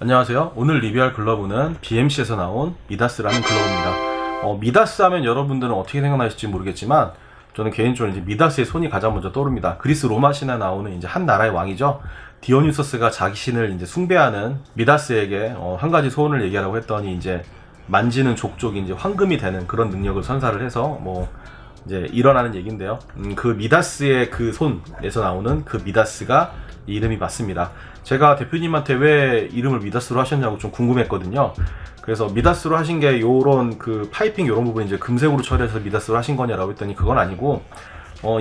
안녕하세요. 오늘 리뷰할 글러브는 BMC에서 나온 미다스라는 글러브입니다. 미다스 하면 여러분들은 어떻게 생각나실지 모르겠지만 저는 개인적으로 이제 미다스의 손이 가장 먼저 떠오릅니다. 그리스 로마 신화에 나오는 이제 한 나라의 왕이죠. 디오니소스가 자기 신을 이제 숭배하는 미다스에게 한 가지 소원을 얘기하라고 했더니 이제 만지는 족족이 이제 황금이 되는 그런 능력을 선사를 해서 이제 일어나는 얘기인데요. 그 미다스의 그 손에서 나오는 그 미다스가 이 이름이 맞습니다. 제가 대표님한테 왜 이름을 미다스로 하셨냐고 좀 궁금했거든요. 그래서 미다스로 하신 게 요런 그 파이핑 요런 부분 이제 금색으로 처리해서 미다스로 하신 거냐라고 했더니 그건 아니고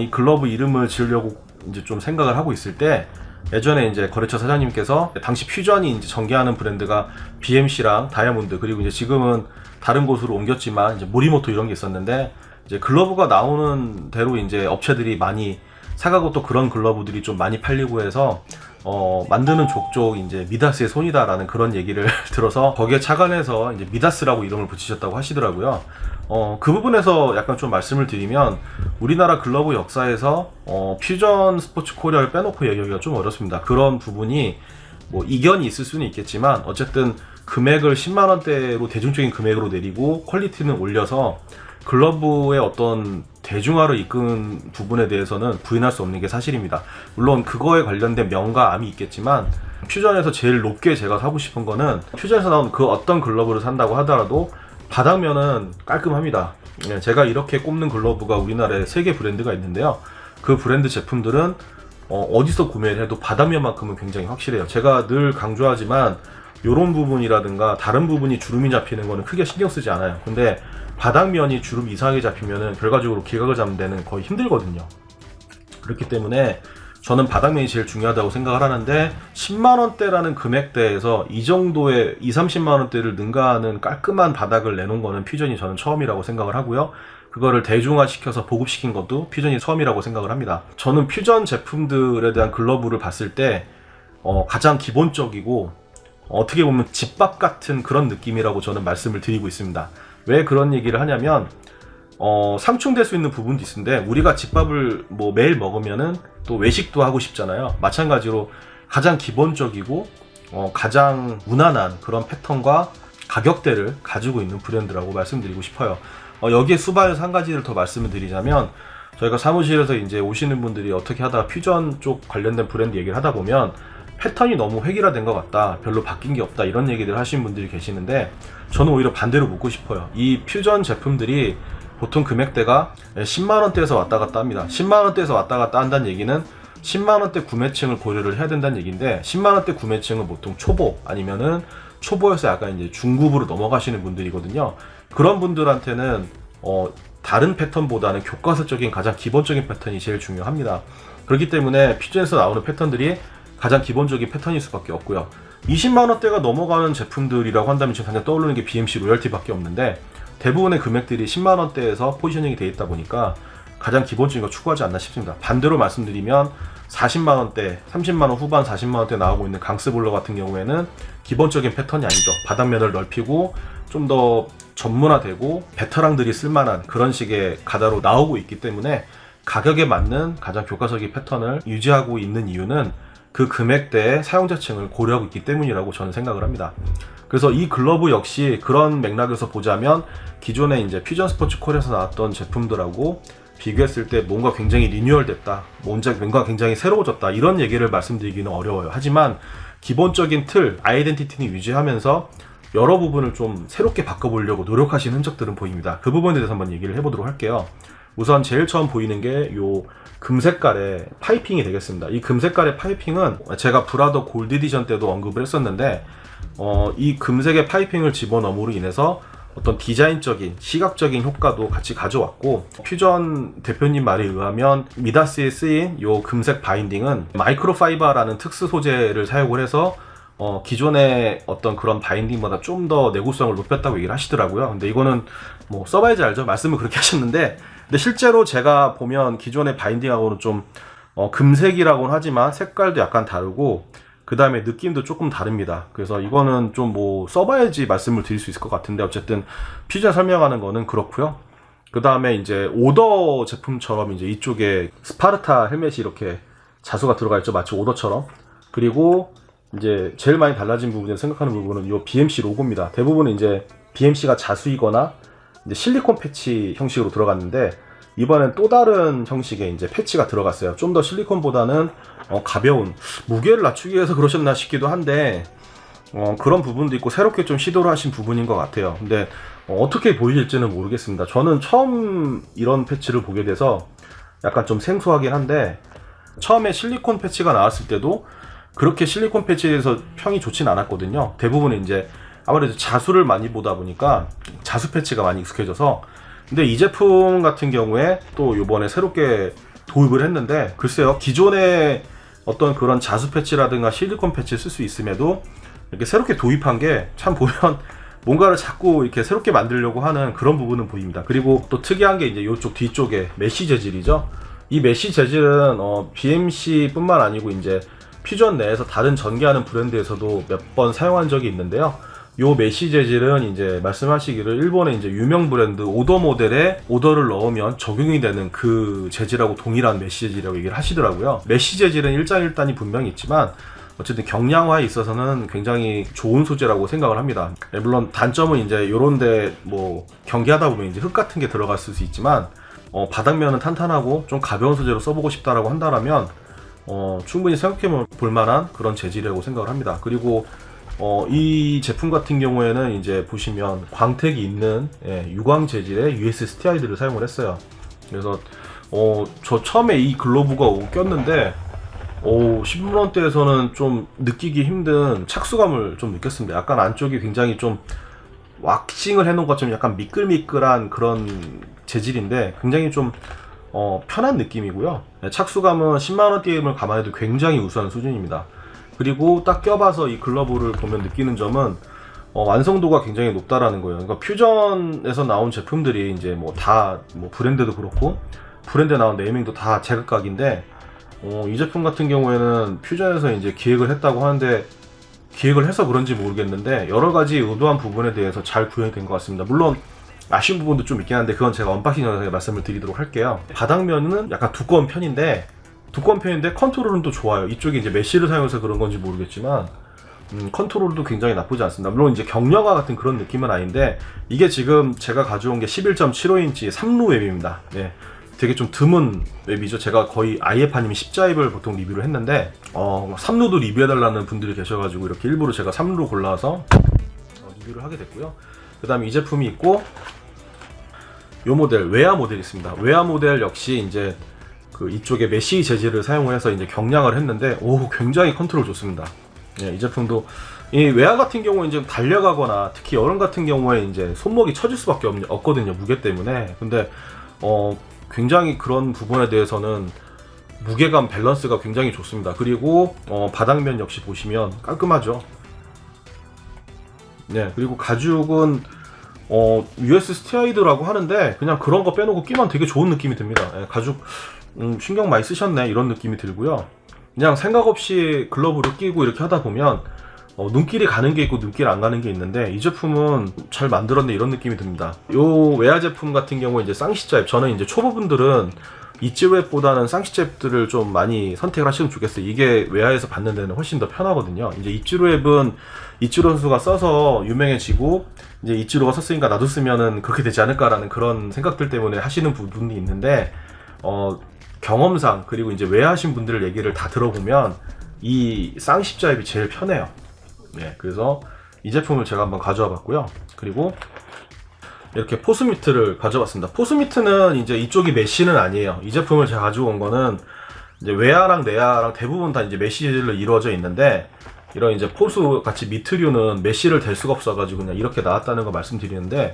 이 글러브 이름을 지으려고 이제 좀 생각을 하고 있을 때 예전에 이제 거래처 사장님께서 당시 퓨전이 이제 전개하는 브랜드가 BMC랑 다이아몬드 그리고 이제 지금은 다른 곳으로 옮겼지만 이제 모리모토 이런 게 있었는데 이제 글러브가 나오는 대로 이제 업체들이 많이 사가고 또 그런 글러브들이 좀 많이 팔리고 해서 만드는 족족 이제 미다스의 손이다라는 그런 얘기를 들어서 거기에 착안해서 이제 미다스라고 이름을 붙이셨다고 하시더라고요. 그 부분에서 약간 좀 말씀을 드리면 우리나라 글러브 역사에서 퓨전 스포츠 코리아를 빼놓고 얘기하기가 좀 어렵습니다. 그런 부분이 뭐 이견이 있을 수는 있겠지만 어쨌든 금액을 10만 원대로 대중적인 금액으로 내리고 퀄리티는 올려서 글러브의 어떤 대중화를 이끈 부분에 대해서는 부인할 수 없는 게 사실입니다. 물론 그거에 관련된 명과 암이 있겠지만 퓨전에서 제일 높게 제가 사고 싶은 거는 퓨전에서 나온 그 어떤 글러브를 산다고 하더라도 바닥면은 깔끔합니다. 제가 이렇게 꼽는 글러브가 우리나라에 3개 브랜드가 있는데요. 그 브랜드 제품들은 어디서 구매를 해도 바닥면만큼은 굉장히 확실해요. 제가 늘 강조하지만 이런 부분이라든가 다른 부분이 주름이 잡히는 거는 크게 신경 쓰지 않아요. 근데 바닥면이 주름 이상하게 잡히면은 결과적으로 기각을 잡는 데는 거의 힘들거든요. 그렇기 때문에 저는 바닥면이 제일 중요하다고 생각을 하는데 10만원대라는 금액대에서 이 정도의 20-30만원대를 능가하는 깔끔한 바닥을 내놓은 거는 퓨전이 저는 처음이라고 생각을 하고요. 그거를 대중화시켜서 보급시킨 것도 퓨전이 처음이라고 생각을 합니다. 저는 퓨전 제품들에 대한 글러브를 봤을 때 가장 기본적이고 어떻게 보면 집밥 같은 그런 느낌이라고 저는 말씀을 드리고 있습니다. 왜 그런 얘기를 하냐면 상충될 수 있는 부분도 있는데 우리가 집밥을 매일 먹으면은 또 외식도 하고 싶잖아요. 마찬가지로 가장 기본적이고 가장 무난한 그런 패턴과 가격대를 가지고 있는 브랜드라고 말씀드리고 싶어요. 여기에 수반해서 한 가지를 더 말씀을 드리자면 저희가 사무실에서 이제 오시는 분들이 어떻게 하다가 퓨전 쪽 관련된 브랜드 얘기를 하다 보면 패턴이 너무 획일화된 것 같다, 별로 바뀐 게 없다 이런 얘기를 하시는 분들이 계시는데 저는 오히려 반대로 묻고 싶어요. 이 퓨전 제품들이 보통 금액대가 10만원대에서 왔다 갔다 합니다. 10만원대에서 왔다 갔다 한다는 얘기는 10만원대 구매층을 고려를 해야 된다는 얘기인데 10만원대 구매층은 보통 초보 아니면은 초보에서 약간 이제 중급으로 넘어가시는 분들이거든요. 그런 분들한테는 다른 패턴보다는 교과서적인 가장 기본적인 패턴이 제일 중요합니다. 그렇기 때문에 퓨전에서 나오는 패턴들이 가장 기본적인 패턴일 수밖에 없고요. 20만원대가 넘어가는 제품들이라고 한다면 지금 당장 떠오르는 게 BMC 로열티밖에 없는데 대부분의 금액들이 10만원대에서 포지셔닝이 되어 있다 보니까 가장 기본적인 거 추구하지 않나 싶습니다. 반대로 말씀드리면 40만원대, 30만원 후반 40만원대 나오고 있는 강스볼러 같은 경우에는 기본적인 패턴이 아니죠. 바닥면을 넓히고 좀 더 전문화되고 베테랑들이 쓸만한 그런 식의 가다로 나오고 있기 때문에 가격에 맞는 가장 교과서적인 패턴을 유지하고 있는 이유는 그 금액대의 사용자층을 고려하고 있기 때문이라고 저는 생각을 합니다. 그래서 이 글러브 역시 그런 맥락에서 보자면 기존에 이제 퓨전 스포츠 콜에서 나왔던 제품들하고 비교했을 때 뭔가 굉장히 리뉴얼 됐다, 뭔가 굉장히 새로워졌다 이런 얘기를 말씀드리기는 어려워요. 하지만 기본적인 틀, 아이덴티티는 유지하면서 여러 부분을 좀 새롭게 바꿔보려고 노력하신 흔적들은 보입니다. 그 부분에 대해서 한번 얘기를 해보도록 할게요. 우선 제일 처음 보이는 게 요 금색깔의 파이핑이 되겠습니다. 이 금색깔의 파이핑은 제가 브라더 골드 에디션 때도 언급을 했었는데 이 금색의 파이핑을 집어넣음으로 인해서 어떤 디자인적인 시각적인 효과도 같이 가져왔고 퓨전 대표님 말에 의하면 미다스에 쓰인 요 금색 바인딩은 마이크로파이버라는 특수 소재를 사용을 해서 기존의 어떤 그런 바인딩보다 좀 더 내구성을 높였다고 얘기를 하시더라고요. 근데 이거는 써봐야지 알죠. 말씀을 그렇게 하셨는데 근데 실제로 제가 보면 기존의 바인딩하고는 좀 금색이라고는 하지만 색깔도 약간 다르고 그 다음에 느낌도 조금 다릅니다. 그래서 이거는 좀 써봐야지 말씀을 드릴 수 있을 것 같은데 어쨌든 퓨전 설명하는 거는 그렇고요. 그 다음에 이제 오더 제품처럼 이제 이쪽에 스파르타 헬멧이 이렇게 자수가 들어가 있죠. 마치 오더처럼. 그리고 이제 제일 많이 달라진 부분이라고 생각하는 부분은 이 BMC 로고입니다. 대부분은 이제 BMC가 자수이거나 이제 실리콘 패치 형식으로 들어갔는데 이번엔 또 다른 형식의 이제 패치가 들어갔어요. 좀 더 실리콘보다는 가벼운, 무게를 낮추기 위해서 그러셨나 싶기도 한데 그런 부분도 있고 새롭게 좀 시도를 하신 부분인 것 같아요. 근데 어떻게 보일지는 모르겠습니다. 저는 처음 이런 패치를 보게 돼서 약간 좀 생소하긴 한데, 처음에 실리콘 패치가 나왔을 때도 그렇게 실리콘 패치에 대해서 평이 좋진 않았거든요. 대부분 이제 아무래도 자수를 많이 보다 보니까 자수 패치가 많이 익숙해져서. 근데 이 제품 같은 경우에 또 요번에 새롭게 도입을 했는데, 글쎄요, 기존에 어떤 그런 자수 패치라든가 실리콘 패치를 쓸 수 있음에도 이렇게 새롭게 도입한 게 참 보면 뭔가를 자꾸 이렇게 새롭게 만들려고 하는 그런 부분은 보입니다. 그리고 또 특이한 게 이제 이쪽 뒤쪽에 메쉬 재질이죠. 이 메쉬 재질은 BMC 뿐만 아니고 이제 퓨전 내에서 다른 전개하는 브랜드에서도 몇 번 사용한 적이 있는데요. 요 메쉬 재질은 이제 말씀하시기를 일본의 이제 유명 브랜드 오더 모델에 오더를 넣으면 적용이 되는 그 재질하고 동일한 메쉬 재질이라고 얘기를 하시더라고요. 메쉬 재질은 일장일단이 분명히 있지만 어쨌든 경량화에 있어서는 굉장히 좋은 소재라고 생각을 합니다. 물론 단점은 이제 요런데 뭐 경기하다 보면 이제 흙 같은 게 들어갔을 수 있지만 바닥면은 탄탄하고 좀 가벼운 소재로 써보고 싶다라고 한다면 충분히 생각해 볼 만한 그런 재질이라고 생각을 합니다. 그리고 이 제품 같은 경우에는 이제 보시면 광택이 있는 유광 재질의 US 스티아이드를 사용을 했어요. 그래서 저 처음에 이 글러브가 꼈는데 10만원대에서는 좀 느끼기 힘든 착수감을 좀 느꼈습니다. 약간 안쪽이 굉장히 좀 왁싱을 해놓은 것처럼 약간 미끌미끌한 그런 재질인데 굉장히 좀 편한 느낌이고요. 착수감은 10만원 게임을 감안해도 굉장히 우수한 수준입니다. 그리고 딱 껴봐서 이 글러브를 보면 느끼는 점은 완성도가 굉장히 높다라는 거예요. 그러니까 퓨전에서 나온 제품들이 이제 뭐 다 뭐 브랜드도 그렇고 브랜드에 나온 네이밍도 다 제각각인데 이 제품 같은 경우에는 퓨전에서 이제 기획을 했다고 하는데, 기획을 해서 그런지 모르겠는데 여러 가지 의도한 부분에 대해서 잘 구현이 된 것 같습니다. 물론 아쉬운 부분도 좀 있긴 한데 그건 제가 언박싱 영상에 말씀을 드리도록 할게요. 바닥면은 약간 두꺼운 편인데 컨트롤은 또 좋아요. 이쪽에 이제 메쉬를 사용해서 그런 건지 모르겠지만 컨트롤도 굉장히 나쁘지 않습니다. 물론 이제 경량화 같은 그런 느낌은 아닌데, 이게 지금 제가 가져온 게 11.75인치 3루 웹입니다. 네. 되게 좀 드문 웹이죠. 제가 거의 IF 아니면 십자입을 보통 리뷰를 했는데 3루도 리뷰해달라는 분들이 계셔가지고 이렇게 일부러 제가 3루 골라서 리뷰를 하게 됐고요. 그 다음에 이 제품이 있고, 요 모델 웨아 모델이 있습니다. 웨아 모델 역시 이제 그 이쪽에 메쉬 재질을 사용해서 이제 경량을 했는데 굉장히 컨트롤 좋습니다. 이 제품도 이 웨아 같은 경우에 이제 달려가거나 특히 여름 같은 경우에 이제 손목이 처질 수밖에 없거든요, 무게 때문에. 근데 굉장히 그런 부분에 대해서는 무게감 밸런스가 굉장히 좋습니다. 그리고 바닥면 역시 보시면 깔끔하죠. 네, 그리고 가죽은 US 스티아이드라고 하는데 그냥 그런 거 빼놓고 끼면 되게 좋은 느낌이 듭니다. 가죽 신경 많이 쓰셨네 이런 느낌이 들고요. 그냥 생각 없이 글러브를 끼고 이렇게 하다 보면 눈길이 가는 게 있고 눈길 안 가는 게 있는데, 이 제품은 잘 만들었네 이런 느낌이 듭니다. 요 웨아 제품 같은 경우에 이제 쌍시자입, 저는 이제 초보분들은 입지웹보다는 쌍시자입들을 좀 많이 선택을 하시면 좋겠어요. 이게 웨아에서 받는 데는 훨씬 더 편하거든요. 이제 입지웹은 이치로 선수가 써서 유명해지고 이제 이치로가 썼으니까 나도 쓰면은 그렇게 되지 않을까라는 그런 생각들 때문에 하시는 부분이 있는데, 경험상 그리고 이제 웨아 하신 분들 얘기를 다 들어보면 이 쌍십자입이 제일 편해요. 네, 그래서 이 제품을 제가 한번 가져와 봤고요. 그리고 이렇게 포스미트를 가져왔습니다. 포스미트는 이제 이쪽이 메쉬는 아니에요. 이 제품을 제가 가지고 온 거는 이제 웨아랑 네아랑 대부분 다 이제 메쉬 재질로 이루어져 있는데, 이런 이제 포수 같이 미트류는 메쉬를 댈 수가 없어가지고 그냥 이렇게 나왔다는 거 말씀드리는데,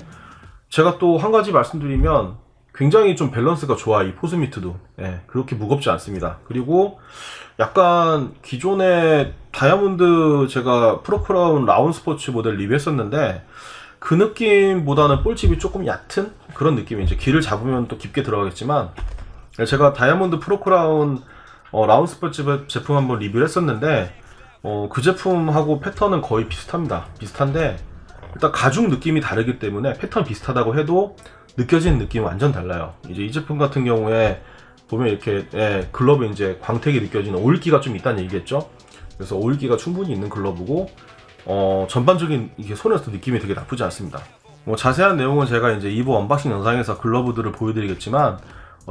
제가 또 한 가지 말씀드리면 굉장히 좀 밸런스가 좋아, 이 포스미트도. 네, 그렇게 무겁지 않습니다. 그리고 약간 기존의 다이아몬드 제가 프로크라운 라운 스포츠 모델 리뷰했었는데 그 느낌보다는 볼집이 조금 얕은 그런 느낌이, 이제 길을 잡으면 또 깊게 들어가겠지만, 제가 다이아몬드 프로크라운 라운 스포츠 제품 한번 리뷰를 했었는데 그 제품하고 패턴은 거의 비슷합니다. 비슷한데 일단 가죽 느낌이 다르기 때문에 패턴 비슷하다고 해도 느껴지는 느낌이 완전 달라요. 이제 이 제품 같은 경우에 보면 이렇게 글러브에 이제 광택이 느껴지는 올기가 좀 있다는 얘기겠죠. 그래서 오일기가 충분히 있는 글러브고 전반적인 이게 손에서 느낌이 되게 나쁘지 않습니다. 뭐 자세한 내용은 제가 이제 2부 언박싱 영상에서 글러브들을 보여드리겠지만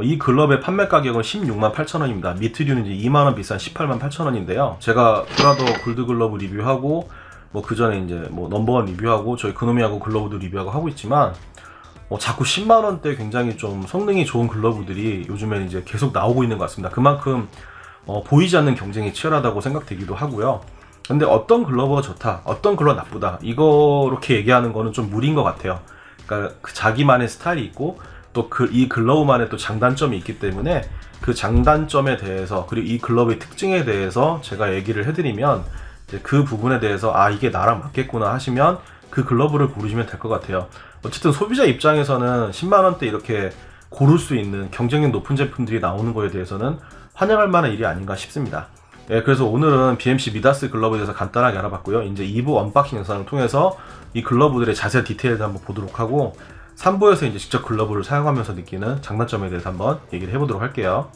이 글러브의 판매 가격은 168,000원입니다. 미트류는 이제 2만원 비싼 188,000원인데요. 제가 브라더 골드 글러브 리뷰하고 뭐 그 전에 이제 뭐 넘버원 리뷰하고 저희 그노미하고 글러브도 리뷰하고 하고 있지만 자꾸 10만원대 굉장히 좀 성능이 좋은 글러브들이 요즘엔 이제 계속 나오고 있는 것 같습니다. 그만큼 보이지 않는 경쟁이 치열하다고 생각되기도 하고요. 근데 어떤 글러브가 좋다, 어떤 글러브가 나쁘다, 이렇게 얘기하는 거는 좀 무리인 것 같아요. 그러니까 그 자기만의 스타일이 있고 또 이 글러브만의 또 장단점이 있기 때문에 그 장단점에 대해서 그리고 이 글러브의 특징에 대해서 제가 얘기를 해드리면 이제 그 부분에 대해서 이게 나랑 맞겠구나 하시면 그 글러브를 고르시면 될 것 같아요. 어쨌든 소비자 입장에서는 10만원대 이렇게 고를 수 있는 경쟁력 높은 제품들이 나오는 거에 대해서는 환영할 만한 일이 아닌가 싶습니다. 예, 그래서 오늘은 BMC 미다스 글러브에 대해서 간단하게 알아봤고요. 이제 2부 언박싱 영상을 통해서 이 글러브들의 자세한 디테일을 한번 보도록 하고 3부에서 이제 직접 글러브를 사용하면서 느끼는 장단점에 대해서 한번 얘기를 해보도록 할게요.